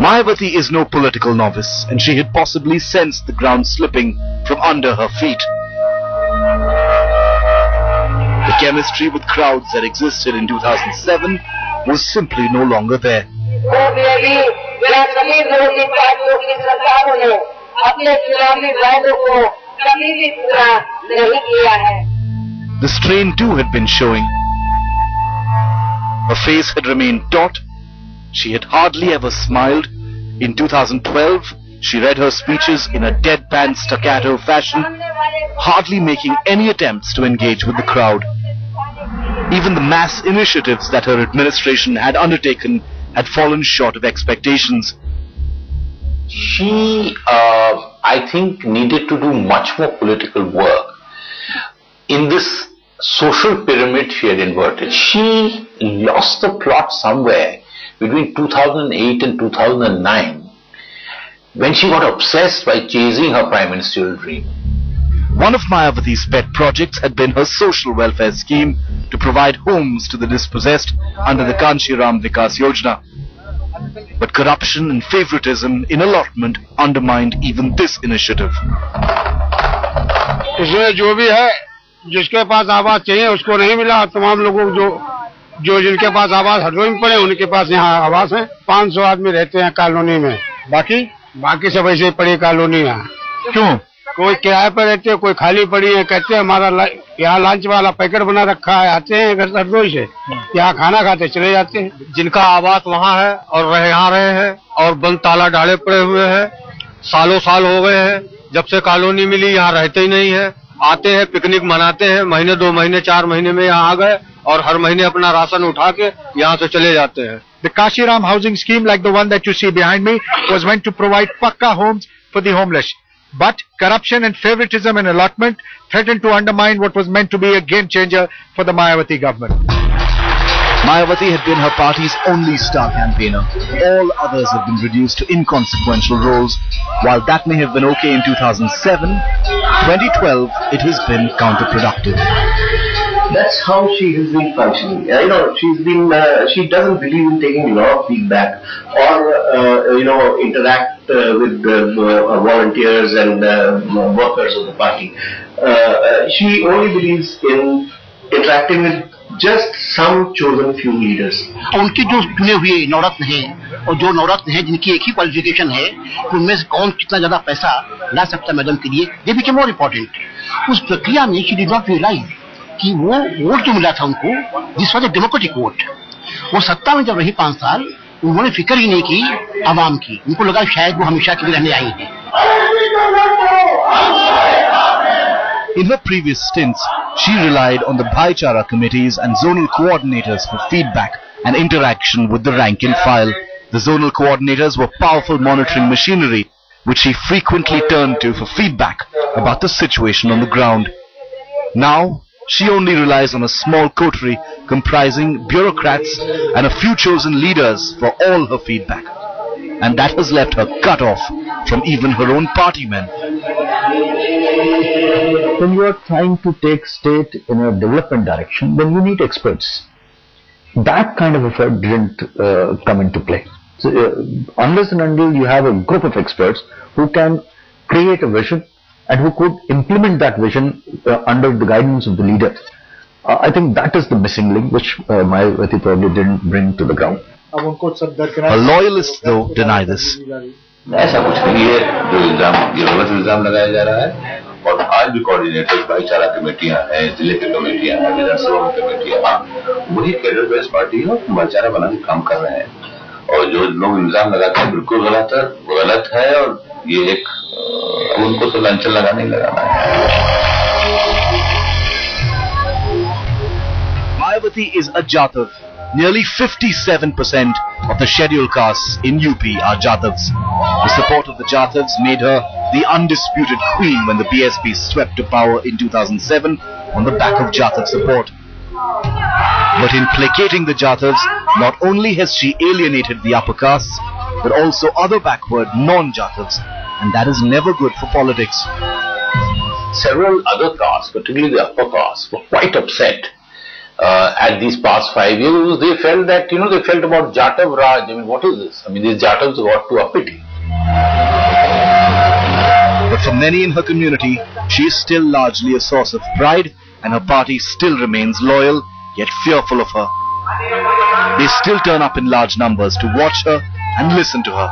Mayawati is no political novice, and she had possibly sensed the ground slipping from under her feet. The chemistry with crowds that existed in 2007 was simply no longer there. The strain too had been showing. Her face had remained taut. She had hardly ever smiled. In 2012, she read her speeches in a deadpan staccato fashion, hardly making any attempts to engage with the crowd. Even the mass initiatives that her administration had undertaken had fallen short of expectations. She, I think, needed to do much more political work. In this social pyramid she had inverted, she lost the plot somewhere between 2008 and 2009, when she got obsessed by chasing her prime ministerial dream. One of Mayawati's pet projects had been her social welfare scheme to provide homes to the dispossessed under the Kanshiram Vikas Yojana. But corruption and favoritism in allotment undermined even this initiative. इसमें जो भी है, जिसके पास आवाज चाहिए उसको नहीं मिला. तमाम लोगों जो जिनके पास आवाज हटों में पड़े उनके पास यहाँ आवाज है. 500 आदमी रहते हैं कॉलोनी में. बाकी सब ऐसे पड़ी कॉलोनी है. क्यों? कोई किराए पर रहते हैं, कोई खाली पड़ी है. कहते हैं हमारा यहाँ लंच वाला पैकेट बना रखा है, आते हैं घर हरदोई से, यहाँ खाना खाते चले जाते हैं. जिनका आवास वहाँ है और यहाँ रहे हैं और बंद ताला डाले पड़े हुए हैं, सालों साल हो गए हैं. जब से कॉलोनी मिली यहाँ रहते ही नहीं है. आते हैं, पिकनिक मनाते हैं, महीने 2 महीने 4 महीने में यहाँ आ गए और हर महीने अपना राशन उठा के यहाँ से चले जाते हैं. The Kashiram housing scheme, like the one that you see behind me, was meant to provide pakka homes for the homeless. But corruption and favoritism in allotment threatened to undermine what was meant to be a game changer for the Mayawati government. Mayawati had been her party's only star campaigner. All others have been reduced to inconsequential roles. While that may have been okay in 2007, 2012 it has been counterproductive. That's how she has been functioning. She doesn't believe in taking a lot of feedback or interact with volunteers and workers of the party. She only believes in interacting with just some chosen few leaders. उनके जो चुने हुए नवरत्न हैं और जो नवरत्न हैं जिनकी एक ही क्वालिफिकेशन है, उनमें से कौन कितना ज्यादा पैसा ला सकता है मैडम के लिए, they became more important. उस प्रक्रिया में she did not realize कि वो वोट जो मिला था उनको, this was a democratic vote. वो सत्ता में जब रही 5 साल, उन्होंने फिक्र ही नहीं की आवाम की. उनको लगा शायद वो हमेशा के लिए रहने आई है. In her previous stints, she relied on the Bhaichara committees and zonal coordinators for feedback and interaction with the rank and file. The zonal coordinators were powerful monitoring machinery, which she frequently turned to for feedback about the situation on the ground. Now, she only relies on a small coterie comprising bureaucrats and a few chosen leaders for all her feedback. And that has left her cut off from even her own party men. When you are trying to take state in a development direction, then you need experts. That kind of effort didn't come into play. So, unless and until you have a group of experts who can create a vision and who could implement that vision under the guidance of the leader, I think that is the missing link which Mayawati probably didn't bring to the ground. Her loyalists, though, deny this. ऐसा कुछ नहीं है. जो इल्जाम, ये गलत इल्जाम लगाया जा रहा है. और आज भी कोऑर्डिनेटर्स, भाईचारा कमेटियां हैं, जिले की कमेटियां हैं, विधानसभा कमेटियां हैं, वही कैडर बेस्ड पार्टी है, भाईचारा बनाने काम कर रहे हैं. और जो लोग इल्जाम लगाते हैं बिल्कुल गलत है और ये एक उनको तो लांछन लगाना ही लगाना है. Mayawati is a Jatav. Nearly 57% of the scheduled castes in UP are Jatavs. The support of the Jatavs made her the undisputed queen when the BSP swept to power in 2007 on the back of Jatav support. But in placating the Jatavs, not only has she alienated the upper castes, but also other backward non-Jatavs, and that is never good for politics. Several other castes, particularly the upper castes, were quite upset at these past 5 years, they felt that, they felt about Jatav Raj. I mean, what is this? I mean, these Jatavs got to uppity. But for many in her community, she is still largely a source of pride, and her party still remains loyal, yet fearful of her. They still turn up in large numbers to watch her and listen to her.